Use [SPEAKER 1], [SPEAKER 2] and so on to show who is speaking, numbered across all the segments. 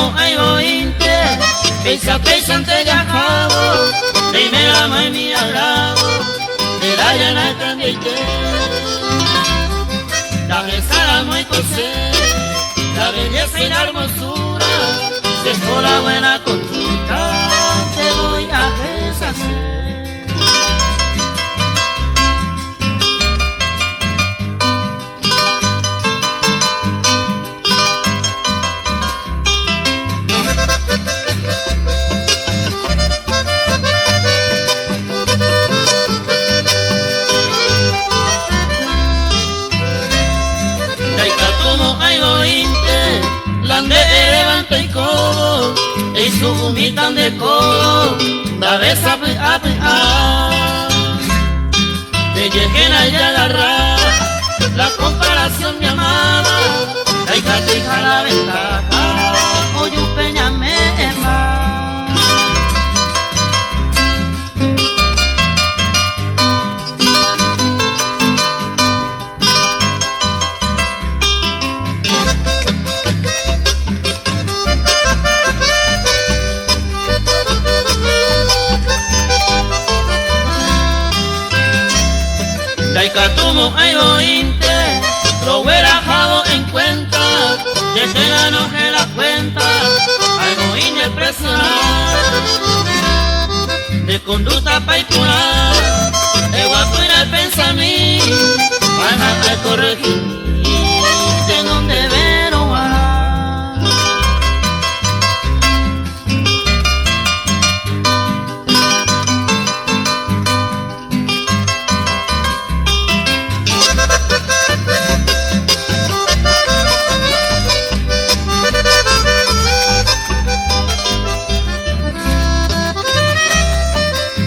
[SPEAKER 1] tumo ay ointe, pesa ante yajabo, primera mai mi alabo, de la llana candite. La besada muy cosé, la belleza y la hermosura, si es por la buena conducta, te voy a deshacer. Lande levanta y codo, y su humitan de codo, da vez a te lleguen a agarrar, la comparación mi amada, hay que dejar la ventaja, hoy un peña me más. Daikatumo ay ointe, lo hubiera dejado en cuenta, ya te la enoje la cuenta, algo inexpresar, de conducta paipular, de guapo en el pensamiento, van a corregir, de donde debero va.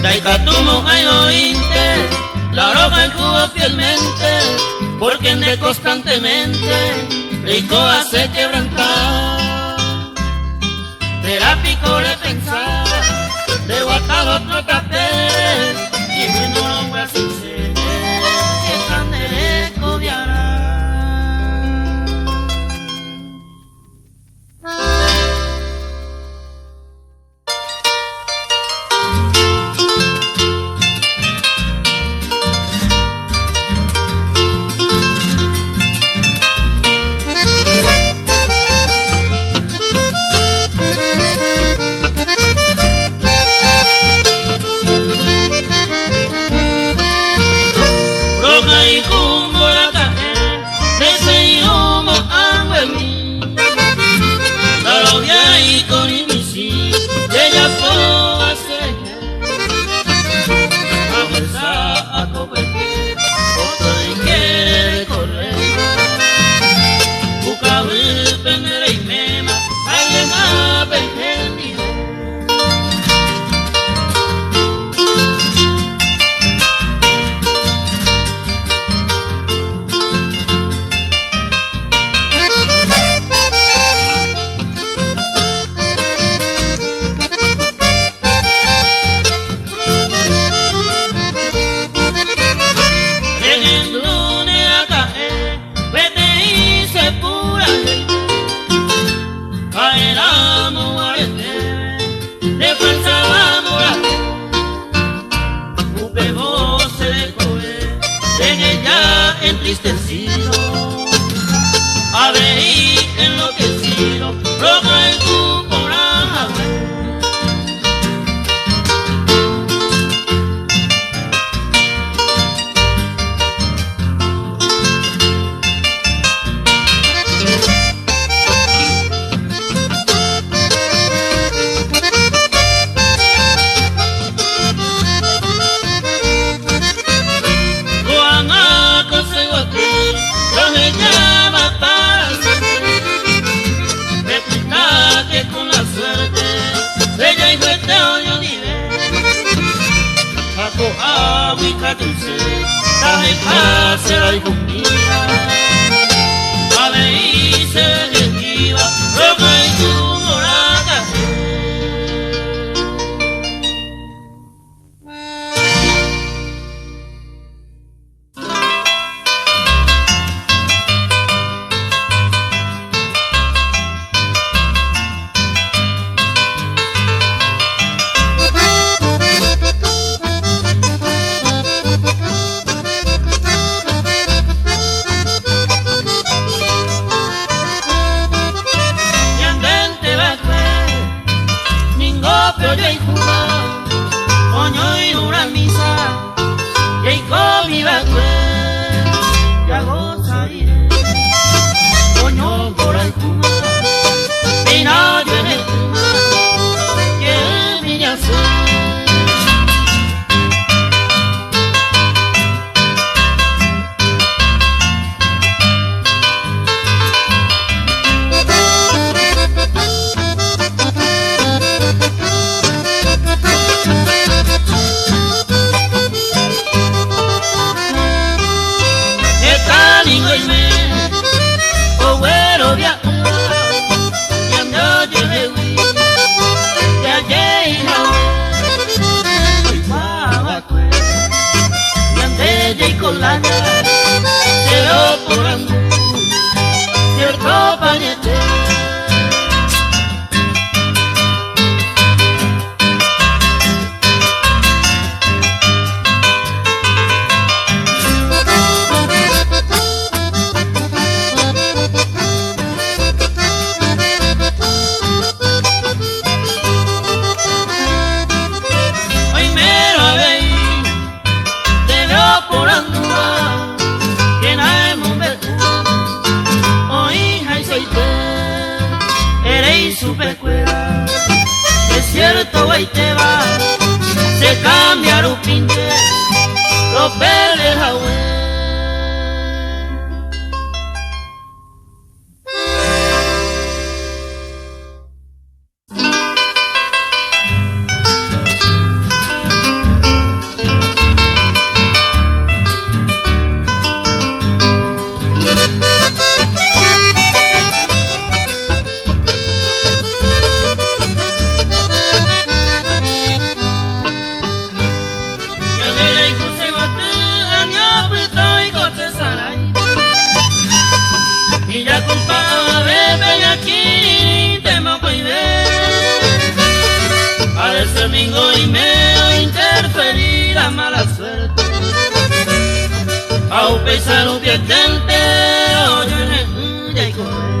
[SPEAKER 1] Daikatumo ay ointe, la roja el jugo fielmente, porque ande constantemente, rico hace quebrantar. Terápico de pensar, de guatar otro papel, y bueno no voy a suceder, que tan de cobiará. Entristecido, abreí enloquecido, roja en tu coraje. Agüita dulce, traje cárcel y comida, a ver se desviva, roja y tu morada. Kuma, Pina Yene Kuma, Yeminya Su.
[SPEAKER 2] Ahí te va, se cambiaron pinte, los peles agüe. Domingo y me interferir la mala suerte a un paisano pietente oye ya y correr.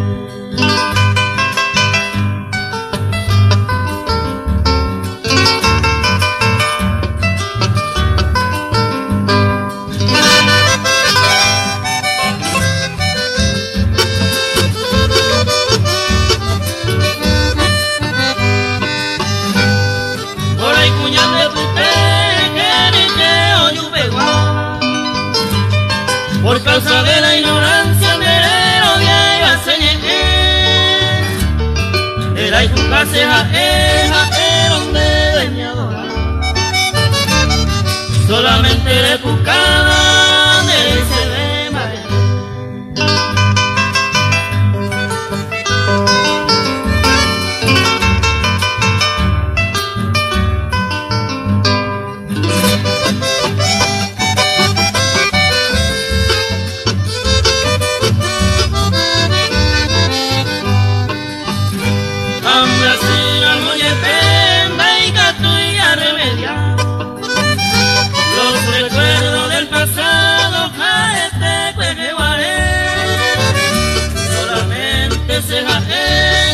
[SPEAKER 2] Por causa de la ignorancia me lo viejo a señalar. Era y juzgarse a donde venía a adorar. Solamente le buscaba de ese de madre.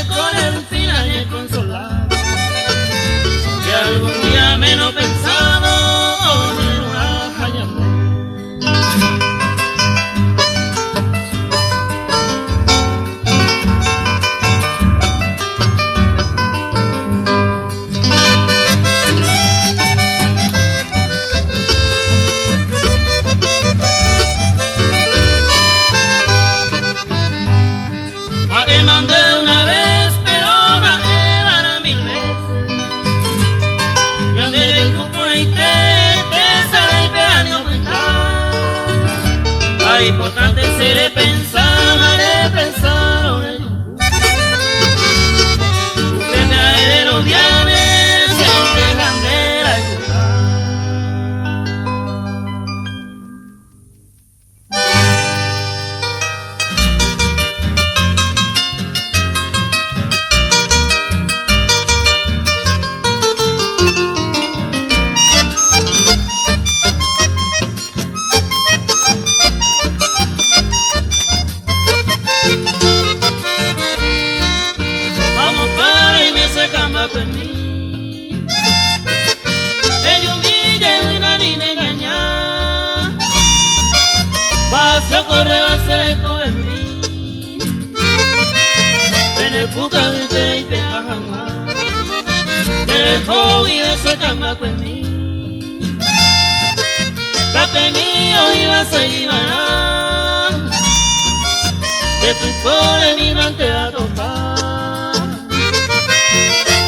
[SPEAKER 2] Con el final y consolado que algún día menos pensado en una jayamé. Te mandé una vez, pero me van 1000 veces. Y andé el grupo y te sale el pedaño pintar. Ay, importante se le pensaron en el grupo. Usted me ha de los dianes, se te bandera y corre va a ser eco en mí.
[SPEAKER 1] Bucante y Pejajama, el joven ese camaco en mí. Tape mío iba a seguir ganando, de tu cole mi mante a tocar.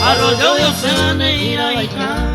[SPEAKER 1] Arroyo yo se van a ir a bailar.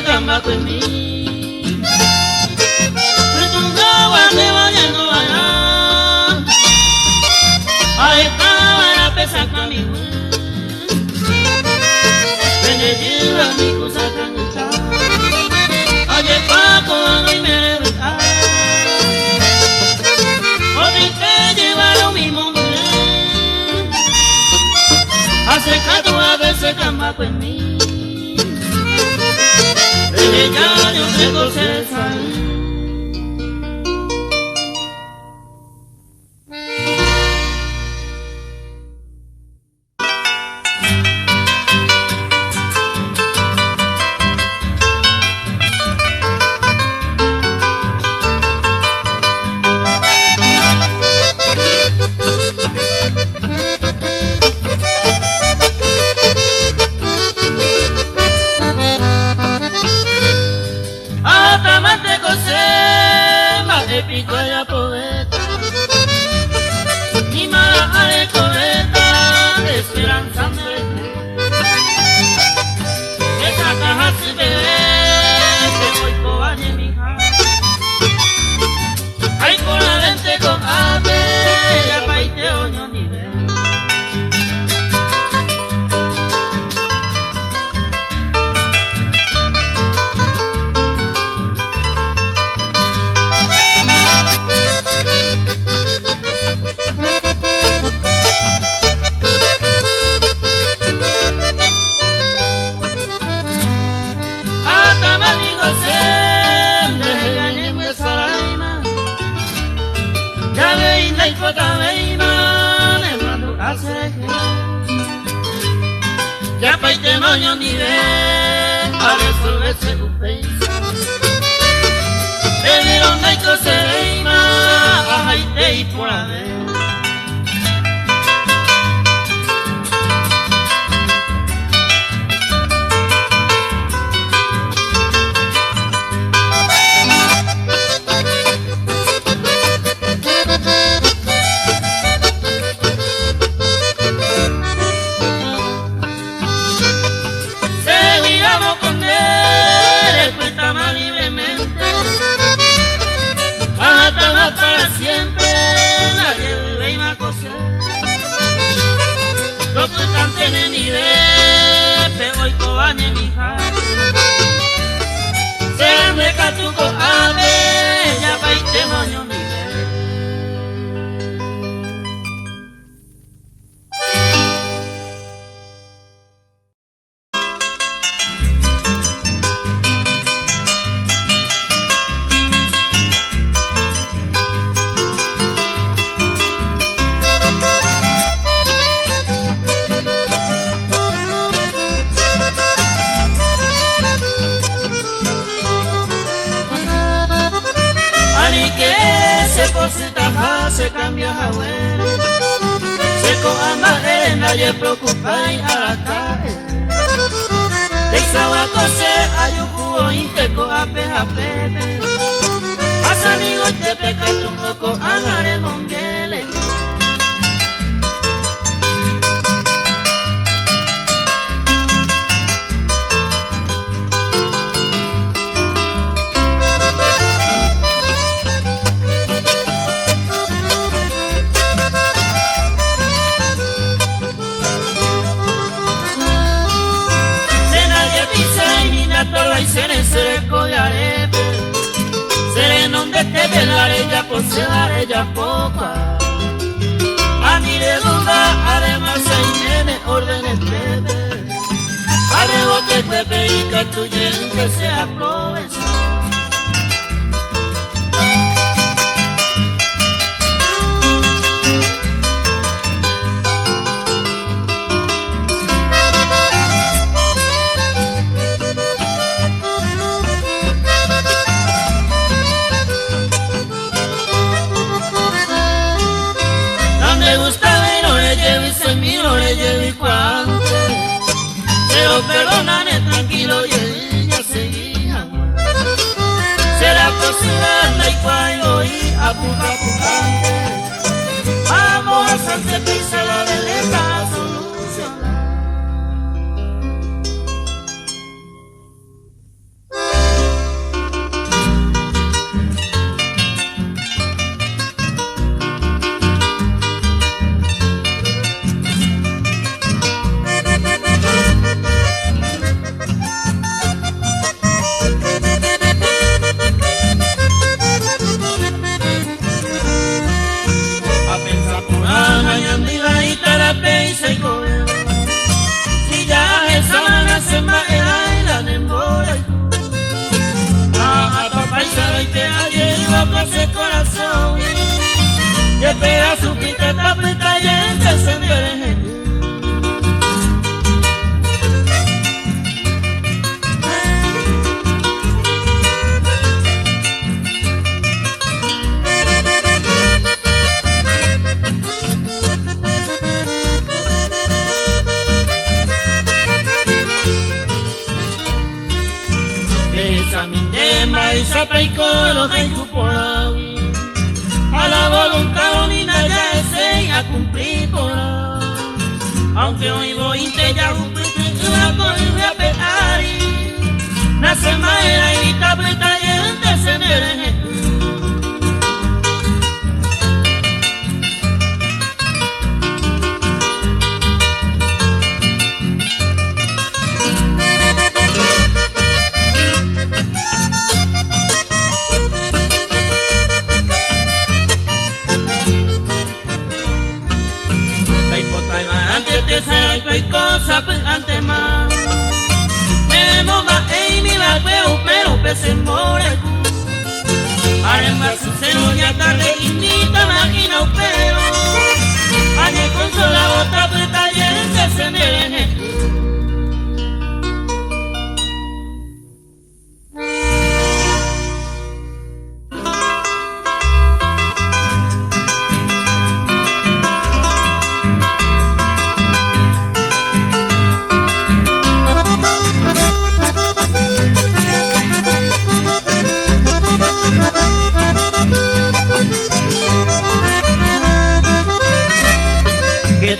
[SPEAKER 1] Camaco en mí, retumbaba de bañando allá, ahí estaba la pesaca mi güey, venía mi cosa cancha, oye Paco a mí me reta, oye que llevaron mi mundo, hace cato a veces camaco en mí. Ya yo tengo César. Pico ella poeta, mi mala arecoleta, esperanza me esa caja se bebé, que voy cobañe mi hija, ay con la lente con ave, ya paite oño ni ve. Ya paite moño ni ve a resolverse tu pensa. Te dieron la cosa de ima, a jaite y por la vez. Para siempre nadie vive y va a coser. Los que están tienen idea, pero hoy cobañe mi hija. Sean de catuco ave, ya paite moño mi ve. Se cambia a bueno, se cojan bajes, nadie preocupa y a la calle. De Isabaco se hay un cubo y te coja peja pepe. Pasa amigo y te peca un poco a la de monguele. Y se en seco de arepe, te velaré ya por cebaré ya poca. A mi de duda, además hay nene, órdenes plebe. A rebote pepe y que tu gente se aprovecha. Me gusta ver, no le llevo y se miro, no le llevo y cuando pero perdóname tranquilo y ella seguía. Será cocinando y cuando y apunta pujante. Vamos a Santa Pisa la belleza solucionar. Si ya esa mana se me era la demora. A papá y sabe que ayer iba a ese corazón. Y espera su pita tapeta y el se envereje. Y sapa y coro de Cupora. A la voluntad unida ya es a cumplir por ahí. Aunque hoy voy te ya cumplir la corre a pegar. Nace maera y tableta y el descender. Hay cosas pues antes más. Me moga y mi la veo pero pese more. Además su seno ya tarde invita máquina pero. Añe con sola otra preta y el se me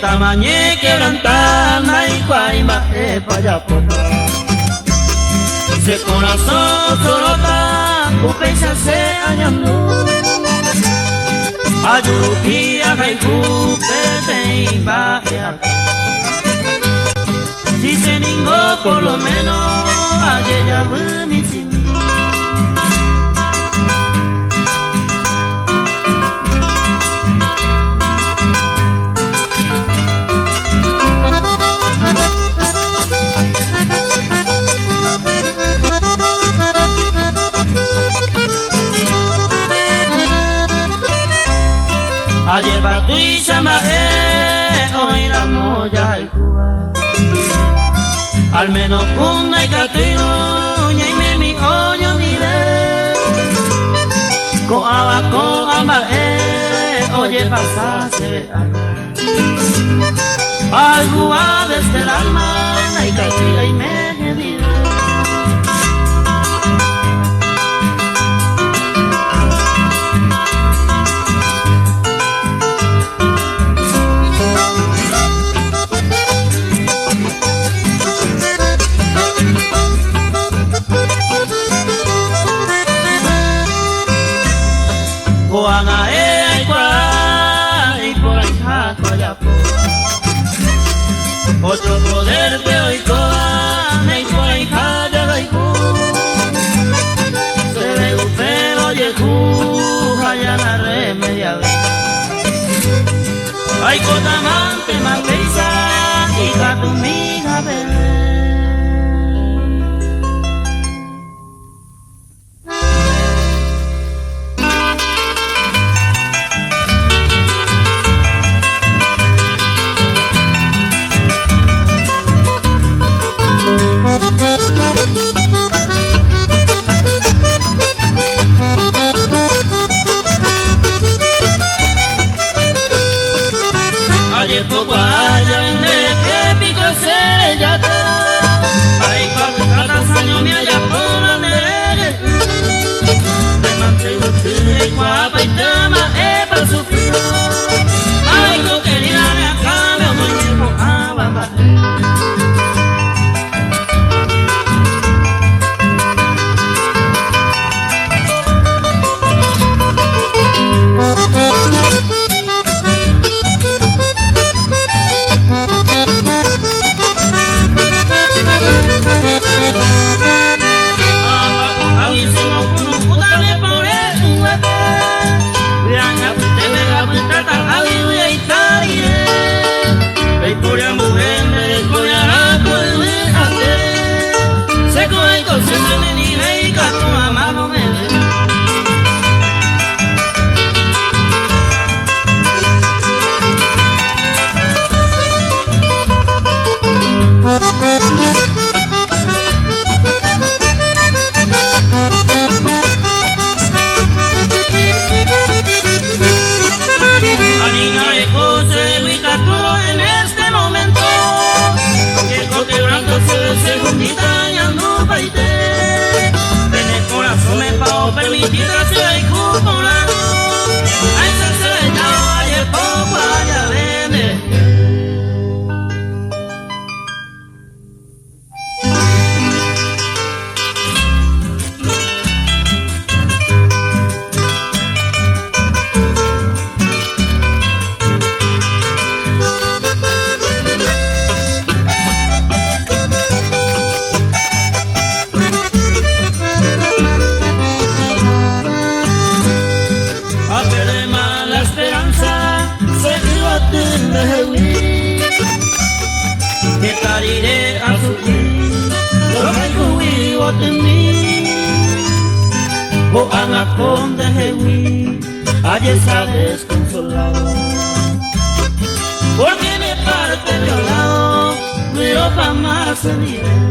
[SPEAKER 1] tamañe quebrantana y guayma para ese corazón sorota upecha se añando ayuruquía haiku pete y baja si se ningo por lo menos ayer ya mi sin ayer va tu y llama hoy la moya el cuba al menos una y catino y me mi oño ni de con abaco amba oye pasase algo desde el alma y catino y me diré. Otro poder de hoy coa, me y calla la se ve un pelo y el o anaconda jehuí, ayer sales consolado, porque me parte violado, pero jamás se nivel.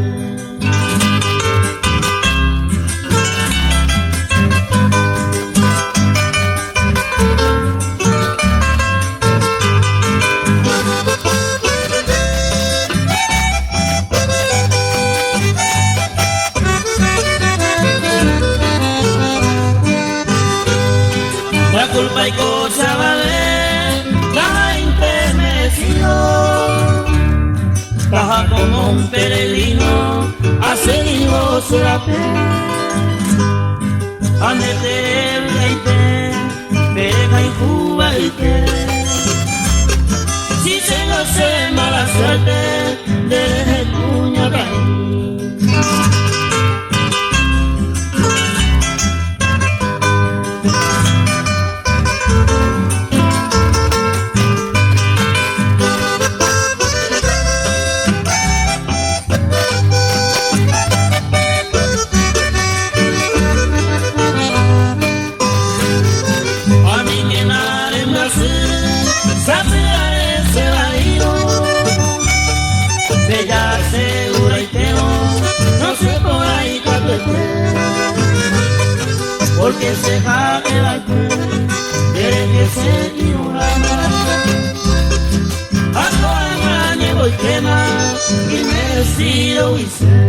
[SPEAKER 1] La culpa y cosa vale, baja intermesión, baja como un peregrino, a seguir vos la fe, ande te leite, pereja y Cuba y que, si se lo sé mala suerte, de puño caer. Bella, segura y teo, no sé por ahí cuánto esté, porque se jaque la alcohol, quiere que se ignorara. A toda niego y quema, y merecido y sé.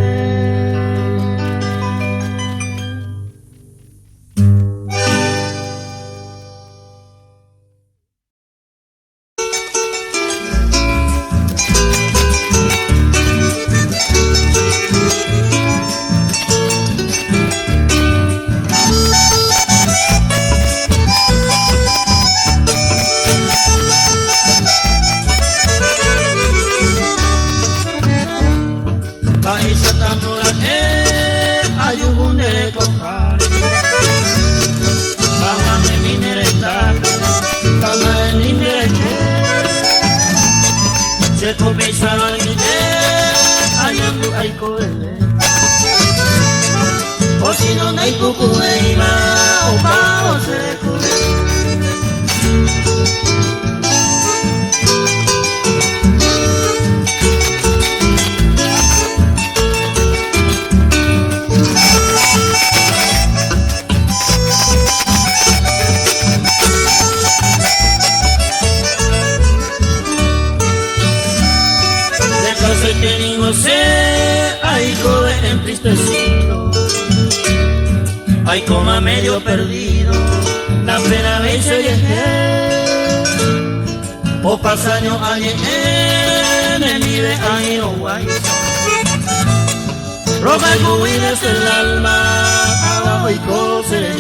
[SPEAKER 1] O si no hay cucu de ima, o pavo seco. Que digo sé, ay joven entristecido, ay coma medio perdido, la pena veces viajé, o pasaño añe en mi de año guay, roba el cubi desde el alma, abajo y cose.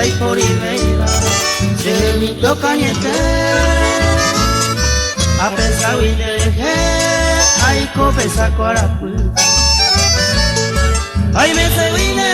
[SPEAKER 1] Y por Ibeira, se me toca niete, a pesar de que hay copesa corapu, ay me se vine